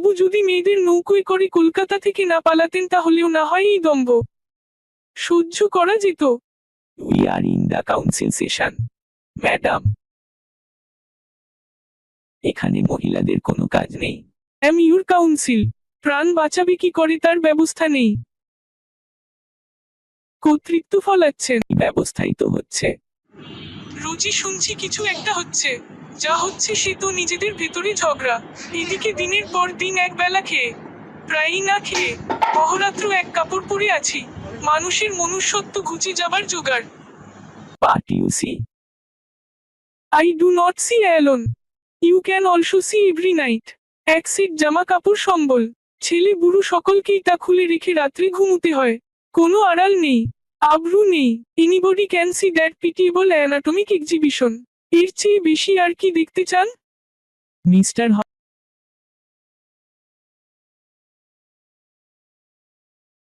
তবু যদি মেয়েদের নৌকোয় করে কলকাতা থেকে না পালাতেন তাহলেও না হয় এই দম্ভ সহ্য করা যেত। We are in the council session, madam. এখানে মহিলাদের কোনো কাজ নেই। অ্যাম ইউর কাউন্সিল। প্রাণ বাঁচাবে কি করে তার ব্যবস্থা নেই। কর্তৃত্ব ফলাচ্ছেন। ব্যবস্থাই তো হচ্ছে। রোজই শুনছি কিছু একটা হচ্ছে। যা হচ্ছে সে তো নিজেদের ভেতরে ঝগড়া। এদিকে দিনের পর দিন এক বেলা খেয়ে, প্রায়ই না খেয়ে, অহরাত্র এক কাপড় পরে আছি। মানুষের মনুষ্যত্ব ঘুচে যাবার জোগাড়। But you see, I do not see alone. You can also see every night. এক সেট জামা কাপড় সম্বল, ছেলে বুড়ো সকলকেই তা খুলে রেখে রাত্রে ঘুমোতে হয়। কোনো আড়াল নেই, আবরু নেই। Anybody can see that pitiable anatomic exhibition. এর চেয়ে বেশি আর কি দেখতে চান? মিস্টার